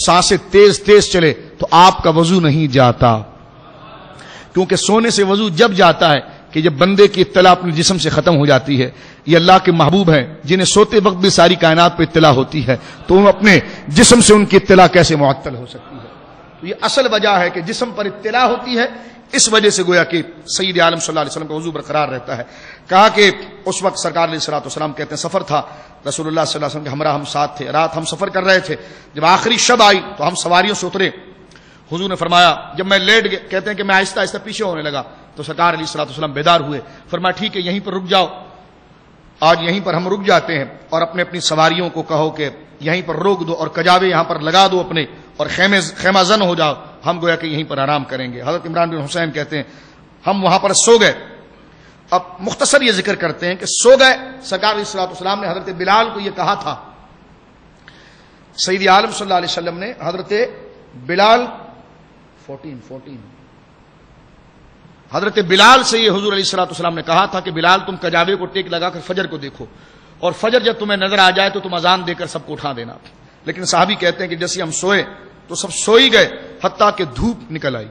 سانسیں تیز تیز چلے تو آپ کا وضو نہیں جاتا، کیونکہ سونے سے وضو جب جاتا ہے کہ جب بندے کی اطلاع اپنے جسم سے ختم ہو جاتی ہے. یہ اللہ کے محبوب ہیں جنہیں سوتے وقت بھی ساری کائنات پہ اطلاع ہوتی ہے، تو اپنے جسم سے ان کی اطلاع کیسے معطل ہو سکتی ہے؟ تو یہ اصل وجہ ہے کہ جسم پر اطلاع ہوتی ہے، اس وجہ سے گویا کہ سید عالم صلی اللہ علیہ وسلم کا وضو برقرار رہتا ہے. کہا کہ اس وقت سرکار علیہ الصلوۃ والسلام کہتے ہیں سفر تھا، رسول اللہ صلی اللہ علیہ وسلم کے ہمراہ ہم ساتھ تھے، رات ہم سفر کر رہے تھے، جب آخری شب آئی تو ہم سواریوں سے اترے. حضور نے فرمایا جب میں لیٹ گیا، کہتے ہیں کہ میں آہستہ آہستہ پیچھے ہونے لگا تو سرکار علیہ الصلوۃ والسلام بیدار ہوئے. فرمایا ٹھیک ہے یہیں پر رک جاؤ، آج یہیں پر ہم رک جاتے ہیں اور اپنے اپنی سواریوں کو کہو کہ یہیں پر روک دو اور کجاوے یہاں پر لگا دو اپنے، اور خیمہ زن ہو جاؤ، ہم گویا کہ یہیں پر آرام کریں گے. حضرت عمران بن حسین کہتے ہیں ہم وہاں پر سو گئے. اب مختصر یہ ذکر کرتے ہیں کہ سو گئے. سرکار علیہ الصلوۃ والسلام نے حضرت بلال کو یہ کہا تھا، سید عالم صلی اللہ علیہ وسلم نے حضرت بلال 14 حضرت بلال سے یہ حضور علیہ الصلوۃ والسلام نے کہا تھا کہ بلال تم کجاوے کو ٹیک لگا کر فجر کو دیکھو، اور فجر جب تمہیں نظر آ جائے تو تم اذان دے کر سب کو اٹھا دینا. لیکن صحابی کہتے ہیں کہ جیسے ہم سوئے تو سب سوئی گئے حتیٰ کہ دھوپ نکل آئی.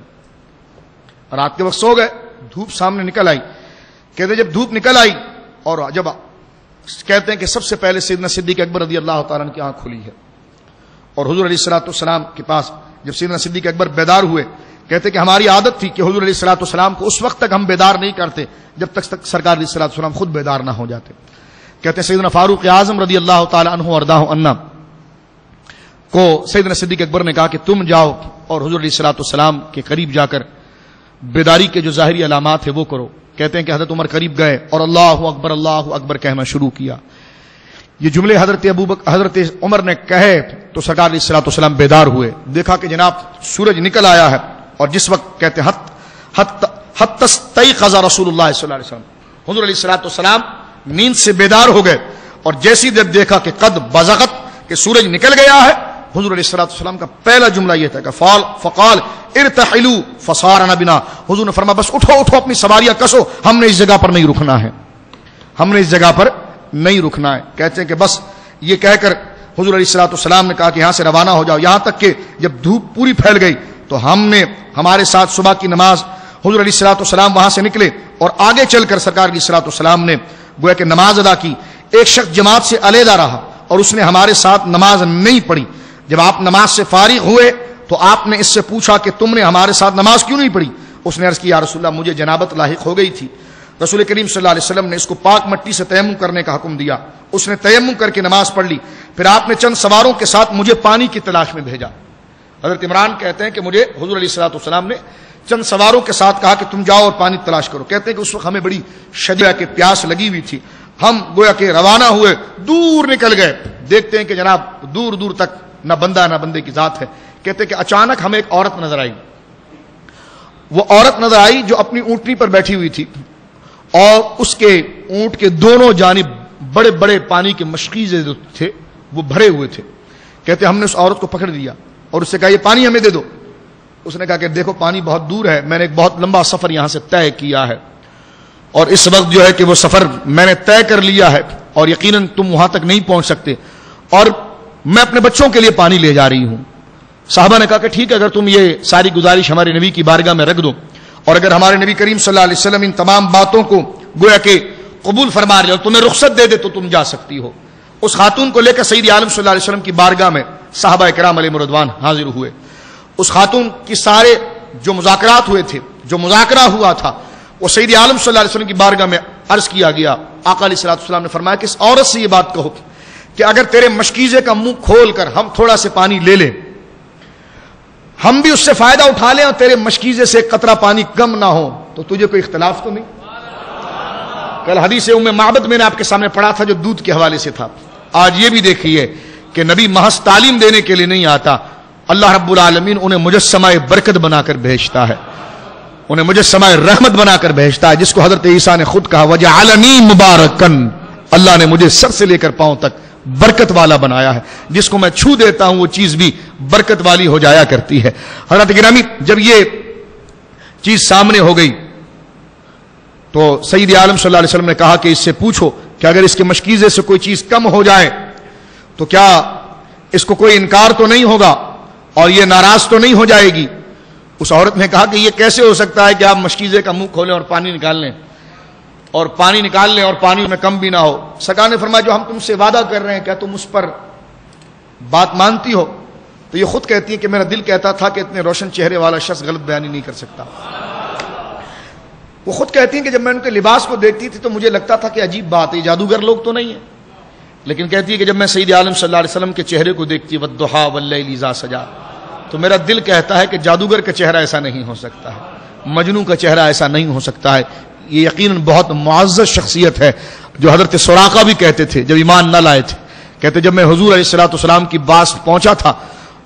رات کے وقت سو گئے، دھوپ سامنے نکل آئی. کہتے ہیں جب دھوپ نکل آئی اور جب کہتے ہیں کہ سب سے پہلے سیدنا صدیق اکبر رضی اللہ تعالیٰ عنہ کی آنکھ کھلی ہے، اور حضور علیہ الصلوۃ والسلام کے پاس جب سیدنا صدیق اکبر بیدار ہوئے، کہتے کہ ہماری عادت تھی کہ حضور علیہ الصلوۃ والسلام کو اس وقت تک ہم بیدار نہیں کرتے جب تک سرکار علیہ الصلوۃ والسلام خود بیدار نہ ہو جاتے. کہتے ہیں سیدنا فاروق اعظم رضی اللہ تعالی عنہ وارضاہ عنہ کو سیدنا صدیق اکبر نے کہا کہ تم جاؤ اور حضور علیہ الصلوۃ والسلام کے قریب جا کر بیداری کے جو ظاہری علامات ہیں وہ کرو. کہتے ہیں کہ حضرت عمر قریب گئے اور اللہ اکبر کہنا شروع کیا. یہ جملے حضرت عمر نے کہے تو سرکار علیہ الصلوۃ والسلام بیدار ہوئے. دیکھا کہ جناب سورج نکل آیا ہے، اور جس وقت کہتے ہیں حتی استيقظ رسول اللہ صلی اللہ علیہ وسلم، حضور علیہ الصلوۃ والسلام نیند سے بیدار ہو گئے، اور جیسی جب دیکھا کہ قد بزغت کہ سورج نکل گیا ہے، حضور علیہ الصلوۃ والسلام کا پہلا جملہ یہ تھا کہ فقال ارتحلوا فصارنا بنا. حضور نے فرمایا بس اٹھو اٹھو اپنی سواریاں کسو، ہم نے اس جگہ پر نہیں رکنا ہے، ہم نے اس جگہ پر نہیں رکنا ہے. کہتے ہیں کہ بس یہ کہہ کر حضور علیہ الصلوۃ والسلام نے کہا کہ یہاں سے روانہ ہو جاؤ. یہاں تک کہ جب دھوپ پوری پھیل گئی تو ہم نے ہمارے ساتھ صبح کی نماز حضور علیہ الصلوۃ والسلام وہاں سے نکلے اور آگے چل کر سرکار علیہ الصلوۃ والسلام نے گویا کہ نماز ادا کی. ایک شخص جماعت سے علیحدہ رہا اور اس نے ہمارے ساتھ نماز نہیں پڑھی. جب آپ نماز سے فارغ ہوئے تو آپ نے اس سے پوچھا کہ تم نے ہمارے ساتھ نماز کیوں نہیں پڑھی؟ اس نے عرض کی یا رسول اللہ مجھے جنابت لاحق ہو گئی تھی. رسول کریم صلی اللہ علیہ وسلم نے اس کو پاک مٹی سے تیمم کرنے کا حکم دیا. اس نے تیمم کر کے نماز پڑھ لی. پھر آپ نے چند سواروں کے ساتھ مجھے پانی کی تلاش میں بھیجا. حضرت عمران کہتے ہیں کہ مجھے حضور علیہ الصلوۃ والسلام نے چند سواروں کے ساتھ کہا کہ تم جاؤ اور پانی تلاش کرو. کہتے ہیں کہ اس وقت ہمیں بڑی شدید پیاس لگی ہوئی تھی. ہم گویا کہ روانہ ہوئے، دور نکل گئے. دیکھتے ہیں کہ جناب دور دور تک نہ بندہ نہ بندے کی ذات ہے. کہتے ہیں کہ اچانک ہمیں ایک عورت نظر آئی. وہ عورت نظر آئی جو اپنی اونٹنی پر بیٹھی ہوئی تھی، اور اس کے اونٹ کے دونوں جانب بڑے بڑے پانی کے مشکیزے جو تھے وہ بھرے ہوئے تھے. کہتے ہم نے اس عورت کو پکڑ لیا اور اس سے کہا یہ پانی ہمیں دے دو. اس نے کہا کہ دیکھو پانی بہت دور ہے، میں نے ایک بہت لمبا سفر یہاں سے طے کیا ہے، اور اس وقت جو ہے کہ وہ سفر میں نے طے کر لیا ہے اور یقیناً تم وہاں تک نہیں پہنچ سکتے، اور میں اپنے بچوں کے لیے پانی لے جا رہی ہوں. صحابہ نے کہا کہ ٹھیک ہے اگر تم یہ ساری گزارش ہمارے نبی کی بارگاہ میں رکھ دو، اور اگر ہمارے نبی کریم صلی اللہ علیہ وسلم ان تمام باتوں کو گویا کہ قبول فرما رہے اور تمہیں رخصت دے دے تو تم جا سکتی ہو. اس خاتون کو لے کر سید عالم صلی اللہ علیہ وسلم کی بارگاہ میں صحابہ کرام علیہ رضوان حاضر ہوئے. اس خاتون کی سارے جو مذاکرات ہوئے تھے، جو مذاکرہ ہوا تھا، وہ سید عالم صلی اللہ علیہ وسلم کی بارگاہ میں عرض کیا گیا. آقا علیہ الصلوۃ والسلام نے فرمایا کہ اس عورت سے یہ بات کہو کہ اگر تیرے مشکیزے کا منہ کھول کر ہم تھوڑا سے پانی لے لیں، ہم بھی اس سے فائدہ اٹھا لیں اور تیرے مشکیزے سے ایک قطرہ پانی کم نہ ہو، تو تجھے کوئی اختلاف تو نہیں؟ کل حدیث ام معبد میں نے آپ کے سامنے پڑھا تھا جو دودھ کے حوالے سے تھا. آج یہ بھی دیکھیے کہ نبی محض تعلیم دینے کے لیے نہیں آتا، اللہ رب العالمین انہیں مجسمہ برکت بنا کر بھیجتا ہے، انہیں مجسمہ رحمت بنا کر بھیجتا ہے، جس کو حضرت عیسیٰ نے خود کہا وجعلنی مبارکن، اللہ نے مجھے سر سے لے کر پاؤں تک برکت والا بنایا ہے، جس کو میں چھو دیتا ہوں وہ چیز بھی برکت والی ہو جایا کرتی ہے. حضرت گرامی جب یہ چیز سامنے ہو گئی تو سید عالم صلی اللہ علیہ وسلم نے کہا کہ اس سے پوچھو کہ اگر اس کے مشکیزے سے کوئی چیز کم ہو جائے تو کیا اس کو کوئی انکار تو نہیں ہوگا؟ اور یہ ناراض تو نہیں ہو جائے گی؟ اس عورت نے کہا کہ یہ کیسے ہو سکتا ہے کہ آپ مشکیزے کا منہ کھولیں اور پانی نکال لیں اور پانی میں کم بھی نہ ہو؟ سرکار نے فرمایا جو ہم تم سے وعدہ کر رہے ہیں کیا تم اس پر بات مانتی ہو؟ تو یہ خود کہتی ہے کہ میرا دل کہتا تھا کہ اتنے روشن چہرے والا شخص غلط بیانی نہیں کر سکتا۔ وہ خود کہتی ہیں کہ جب میں ان کے لباس کو دیکھتی تھی تو مجھے لگتا تھا کہ عجیب بات ہے، جادوگر لوگ تو نہیں ہیں، لیکن کہتی ہے کہ جب میں سید عالم صلی اللہ علیہ وسلم کے چہرے کو دیکھتی والضحیٰ واللیل اذا سجا تو میرا دل کہتا ہے کہ جادوگر کا چہرہ ایسا نہیں ہو سکتا ہے، مجنوں کا چہرہ ایسا نہیں ہو سکتا ہے۔ یہ یقیناً بہت معزز شخصیت ہے جو حضرت سراقہ بھی کہتے تھے جب ایمان نہ لائے تھے، کہتے جب میں حضور علیہ الصلوۃ والسلام کی باس پہنچا تھا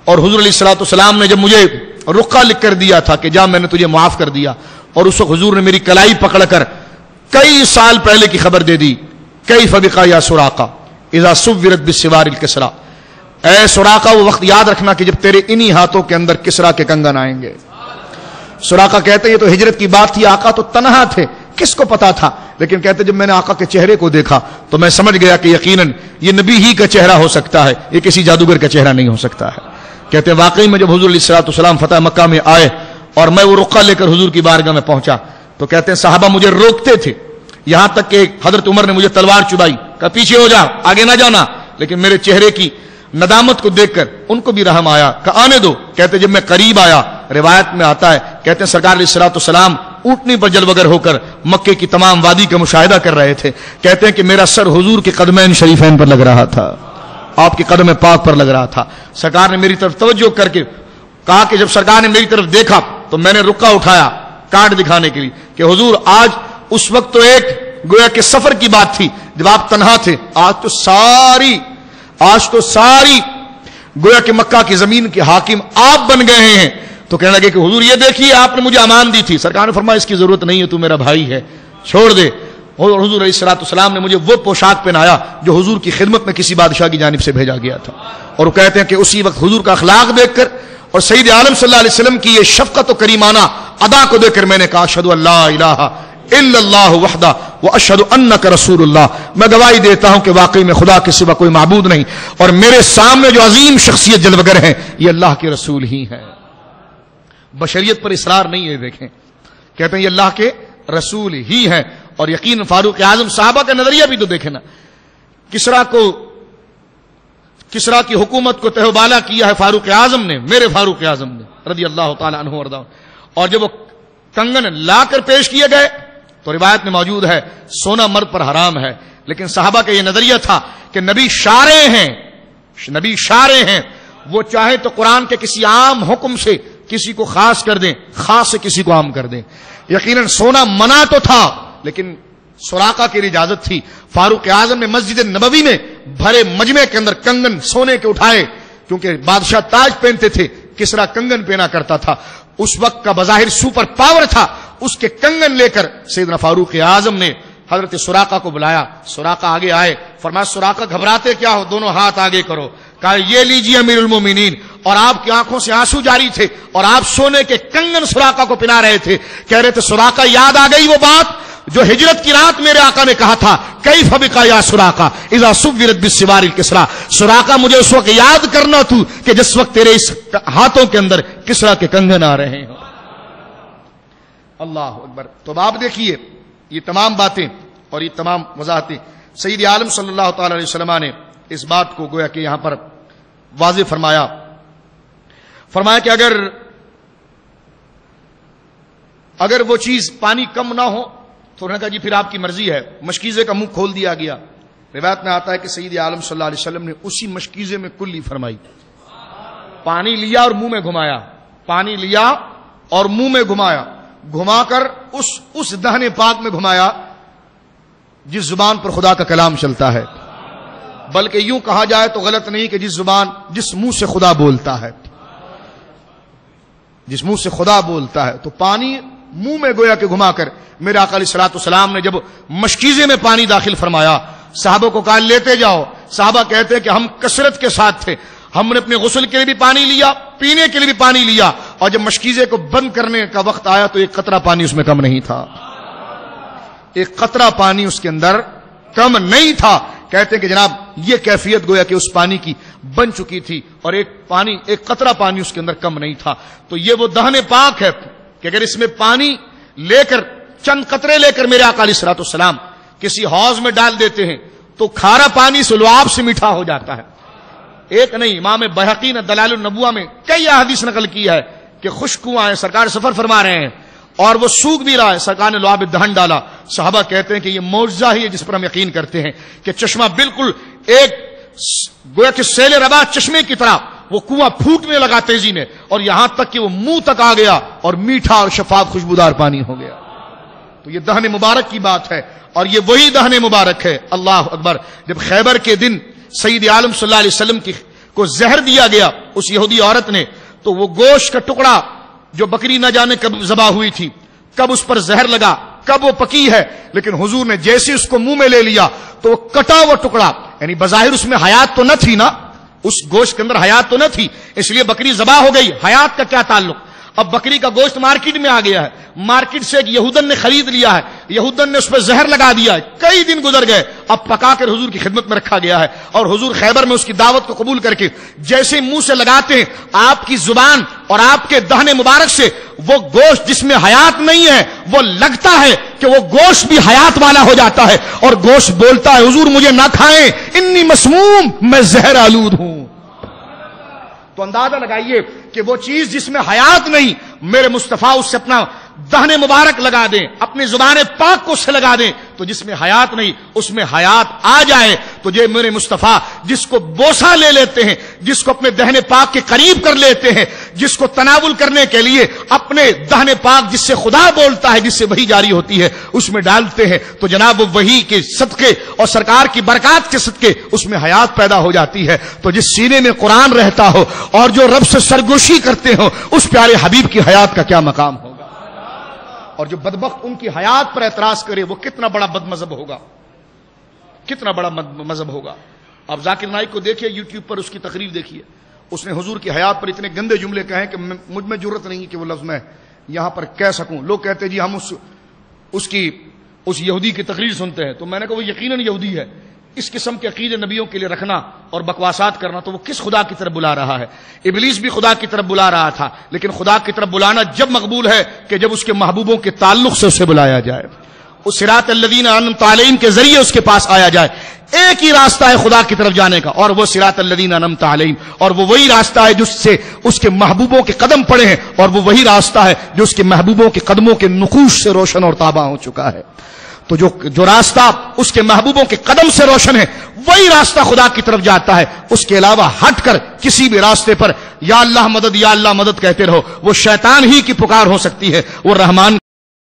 اور حضور علیہ الصلوۃ والسلام نے جب مجھے رقعہ لکھ کر دیا تھا کہ جا میں نے تجھے معاف کر دیا، اور اس وقت حضور نے میری کلائی پکڑ کر کئی سال پہلے کی خبر دے دی، کیف بک یا سراقہ اذا صورت بالسوار الکسرا، اے سراقہ وہ وقت یاد رکھنا کہ جب تیرے انہی ہاتھوں کے اندر کسرا کے کنگن آئیں گے۔ سراقہ کہتے ہیں یہ تو ہجرت کی بات تھی، آقا تو تنہا تھے، کس کو پتا تھا؟ لیکن کہتے جب میں نے آقا کے چہرے کو دیکھا تو میں سمجھ گیا کہ یقیناً یہ نبی ہی کا چہرہ ہو سکتا ہے، یہ کسی جادوگر کا چہرہ نہیں ہو سکتا ہے۔ کہتے ہیں واقعی میں جب حضور علیہ الصلوۃ والسلام فتح مکہ میں آئے اور میں وہ رقعہ لے کر حضور کی بارگاہ میں پہنچا تو کہتے ہیں صحابہ مجھے روکتے تھے، یہاں تک کہ حضرت عمر نے مجھے تلوار چبائی، کہا پیچھے ہو جا، آگے نہ جانا، لیکن میرے چہرے کی ندامت کو دیکھ کر ان کو بھی رحم آیا، کہا آنے دو۔ کہتے جب میں قریب آیا، روایت میں آتا ہے کہتے ہیں سرکار علیہ الصلوۃ والسلام اونٹنی پر جلوگر ہو کر مکے کی تمام وادی کا مشاہدہ کر رہے تھے، کہتے ہیں کہ میرا سر حضور کے قدمین شریفین پر لگ رہا تھا، آپ کے قدم پاک پر لگ رہا تھا۔ سرکار نے میری طرف توجہ کر کے کہا کہ جب سرکار نے میری طرف دیکھا تو میں نے رقعہ اٹھایا کارڈ دکھانے کے لیے کہ حضور آج اس وقت تو ایک گویا کہ سفر کی بات تھی جب آپ تنہا تھے، آج تو ساری گویا کہ مکہ کی زمین کے حاکم آپ بن گئے ہیں۔ تو کہنے لگے کہ حضور یہ دیکھیے آپ نے مجھے امان دی تھی، سرکار نے فرمایا اس کی ضرورت نہیں ہے، تو میرا بھائی ہے، چھوڑ دے۔ اور حضور علیہ الصلوۃ والسلام نے مجھے وہ پوشاک پہنایا جو حضور کی خدمت میں کسی بادشاہ کی جانب سے بھیجا گیا تھا، اور وہ کہتے ہیں کہ اسی وقت حضور کا اخلاق دیکھ کر اور سید عالم صلی اللہ علیہ وسلم کی یہ شفقت و کریمانہ ادا کو دیکھ کر میں نے کہا اشہد ان لا الہ الا اللہ وحدہ واشہد انک رسول اللہ، میں گواہی دیتا ہوں کہ واقعی میں خدا کے سوا کوئی معبود نہیں، اور میرے سامنے جو عظیم شخصیت جلوگر ہیں یہ اللہ کے رسول ہی ہیں۔ بشریت پر اصرار نہیں ہے، دیکھیں کہتے ہیں یہ اللہ کے رسول ہی ہیں۔ اور یقین فاروق اعظم صحابہ کا نظریہ بھی تو دیکھیں نا، کسرا کی حکومت کو تہ و بالا کیا ہے فاروق اعظم نے، میرے فاروق اعظم نے رضی اللہ تعالی عنہ وارضاہ، اور جب وہ کنگن لا کر پیش کیے گئے تو روایت میں موجود ہے سونا مرد پر حرام ہے، لیکن صحابہ کا یہ نظریہ تھا کہ نبی شارع ہیں، وہ چاہے تو قرآن کے کسی عام حکم سے کسی کو خاص کر دیں، خاص سے کسی کو عام کر دیں۔ یقیناً سونا منع تو تھا لیکن سراقہ کی اجازت تھی۔ فاروق اعظم نے مسجد نبوی میں بھرے مجمع کے اندر کنگن سونے کے اٹھائے، کیونکہ بادشاہ تاج پہنتے تھے، کسرا کنگن پہنا کرتا تھا، اس وقت کا بظاہر سپر پاور تھا، اس کے کنگن لے کر سیدنا فاروق اعظم نے حضرت سراقہ کو بلایا۔ سراقہ آگے آئے، فرمایا سراقہ گھبراتے کیا ہو، دونوں ہاتھ آگے کرو۔ کہا یہ لیجیے امیر المومنین، اور آپ کی آنکھوں سے آنسو جاری تھے اور آپ سونے کے کنگن سراقہ کو پہنا رہے تھے، کہہ رہے تھے سراقہ یاد آ گئی وہ بات جو ہجرت کی رات میرے آقا نے کہا تھا، کیف بک یا سراقہ اذا صورت بالسوار الکسرا، سراقہ مجھے اس وقت یاد کرنا تو کہ جس وقت تیرے اس ہاتھوں کے اندر کسرا کے کنگن آ رہے ہیں۔ اللہ اکبر۔ تو آپ دیکھیے یہ تمام باتیں اور یہ تمام وضاحتیں سید عالم صلی اللہ تعالی علیہ وسلم نے اس بات کو گویا کہ یہاں پر واضح فرمایا کہ اگر وہ چیز پانی کم نہ ہو تو انہوں نے کہا جی پھر آپ کی مرضی ہے، مشکیزے کا منہ کھول دیا گیا۔ روایت میں آتا ہے کہ سید عالم صلی اللہ علیہ وسلم نے اسی مشکیزے میں کلی فرمائی، پانی لیا اور منہ میں گھمایا، پانی لیا اور منہ میں گھمایا، گھما کر اس دہن پاک میں گھمایا جس زبان پر خدا کا کلام چلتا ہے، بلکہ یوں کہا جائے تو غلط نہیں کہ جس منہ سے خدا بولتا ہے، جس منہ سے خدا بولتا ہے۔ تو پانی منہ میں گویا کہ گھما کر میرے آقا علیہ الصلوۃ والسلام نے جب مشکیزے میں پانی داخل فرمایا، صحابہ کو کہا لیتے جاؤ۔ صحابہ کہتے ہیں کہ ہم کثرت کے ساتھ تھے، ہم نے اپنے غسل کے لیے بھی پانی لیا، پینے کے لیے بھی پانی لیا، اور جب مشکیزے کو بند کرنے کا وقت آیا تو ایک قطرہ پانی اس میں کم نہیں تھا، ایک قطرہ پانی اس کے اندر کم نہیں تھا۔ کہتے ہیں کہ جناب یہ کیفیت گویا کہ اس پانی کی بن چکی تھی اور ایک قطرہ پانی اس کے اندر کم نہیں تھا. تو یہ وہ دہن پاک ہے کہ اگر اس میں پانی لے کر چند قطرے لے کر میرے آقا علیہ الصلوۃ والسلام کسی حوض میں ڈال دیتے ہیں تو کھارا پانی سے لعاب سے میٹھا ہو جاتا ہے. ایک نہیں، امام بہقی نے دلائل النبوہ میں کئی احادیث نقل کی ہے کہ خشک کنواں ہے، سرکار سفر فرما رہے ہیں اور وہ سوکھ بھی رہا ہے، سرکار نے لعاب دہن ڈالا. صحابہ کہتے ہیں کہ یہ معجزہ ہی ہے جس پر ہم یقین کرتے ہیں کہ چشمہ بالکل ایک گویا کہ سیل ربا چشمے کی طرح وہ کنواں پھوٹنے لگا تیزی میں اور یہاں تک کہ وہ منہ تک آ گیا اور میٹھا اور شفاف خوشبودار پانی ہو گیا. تو یہ دہن مبارک کی بات ہے اور یہ وہی دہن مبارک ہے. اللہ اکبر. جب خیبر کے دن سید عالم صلی اللہ علیہ وسلم کو زہر دیا گیا اس یہودی عورت نے، تو وہ گوشت کا ٹکڑا جو بکری نہ جانے کب ذبح ہوئی تھی، کب اس پر زہر لگا، کب وہ پکی ہے، لیکن حضور نے جیسے اس کو منہ میں لے لیا تو وہ کٹا ہوا ٹکڑا، یعنی بظاہر اس میں حیات تو نہ تھی نا، اس گوشت کے اندر حیات تو نہ تھی، اس لیے بکری ذبح ہو گئی. حیات کا کیا تعلق؟ اب بکری کا گوشت مارکیٹ میں آ گیا ہے، مارکیٹ سے ایک یہودن نے خرید لیا ہے، یہودن نے اس پہ زہر لگا دیا ہے، کئی دن گزر گئے، اب پکا کر حضور کی خدمت میں رکھا گیا ہے اور حضور خیبر میں اس کی دعوت کو قبول کر کے جیسے منہ سے لگاتے ہیں آپ کی زبان اور آپ کے دہن مبارک سے وہ گوشت جس میں حیات نہیں ہے وہ لگتا ہے کہ وہ گوشت بھی حیات والا ہو جاتا ہے اور گوشت بولتا ہے حضور مجھے نہ کھائیں، انی مسموم، میں زہر آلود ہوں. تو اندازہ لگائیے کہ وہ چیز جس میں حیات نہیں، میرے مصطفیٰ اس سے اپنا دہن مبارک لگا دیں، اپنی زبان پاک کو اس سے لگا دیں، تو جس میں حیات نہیں اس میں حیات آ جائے. تو یہ میرے مصطفیٰ جس کو بوسہ لے لیتے ہیں، جس کو اپنے دہن پاک کے قریب کر لیتے ہیں، جس کو تناول کرنے کے لیے اپنے دہن پاک جس سے خدا بولتا ہے، جس سے وحی جاری ہوتی ہے، اس میں ڈالتے ہیں، تو جناب وہ وحی کے صدقے اور سرکار کی برکات کے صدقے اس میں حیات پیدا ہو جاتی ہے. تو جس سینے میں قرآن رہتا ہو اور جو رب سے سرگوشی کرتے ہو اس پیارے حبیب کی حیات کا کیا مقام ہوگا. اور جو بدبخت ان کی حیات پر اعتراض کرے وہ کتنا بڑا بد مذہب ہوگا، کتنا بڑا مذہب ہوگا. آپ ذاکر نائک کو دیکھیے، یوٹیوب پر اس کی تقریر دیکھیے، اس نے حضور کی حیات پر اتنے گندے جملے کہے کہ مجھ میں جرت نہیں کہ وہ لفظ میں یہاں پر کہہ سکوں. لوگ کہتے ہیں جی ہم اس یہودی کی تقریر سنتے ہیں، تو میں نے کہا وہ یقیناً یہودی ہے. اس قسم کے عقیدے نبیوں کے لیے رکھنا اور بکواسات کرنا تو وہ کس خدا کی طرف بلا رہا ہے؟ ابلیس بھی خدا کی طرف بلا رہا تھا، لیکن خدا کی طرف بلانا جب مقبول ہے کہ جب اس کے محبوبوں کے تعلق سے اسے بلایا جائے، اس صراط الذین انعمت علیہم کے ذریعے اس کے پاس آیا جائے. ایک ہی راستہ ہے خدا کی طرف جانے کا اور وہ صراط الذین انعمت علیہم، اور وہ وہی راستہ ہے جس سے اس کے محبوبوں کے قدم پڑے ہیں اور وہ وہی راستہ ہے جو اس کے محبوبوں کے قدموں کے نقوش سے روشن اور تابع ہو چکا ہے. تو جو راستہ اس کے محبوبوں کے قدم سے روشن ہے وہی راستہ خدا کی طرف جاتا ہے. اس کے علاوہ ہٹ کر کسی بھی راستے پر یا اللہ مدد یا اللہ مدد کہتے رہو، وہ شیطان ہی کی پکار ہو سکتی ہے، وہ رحمان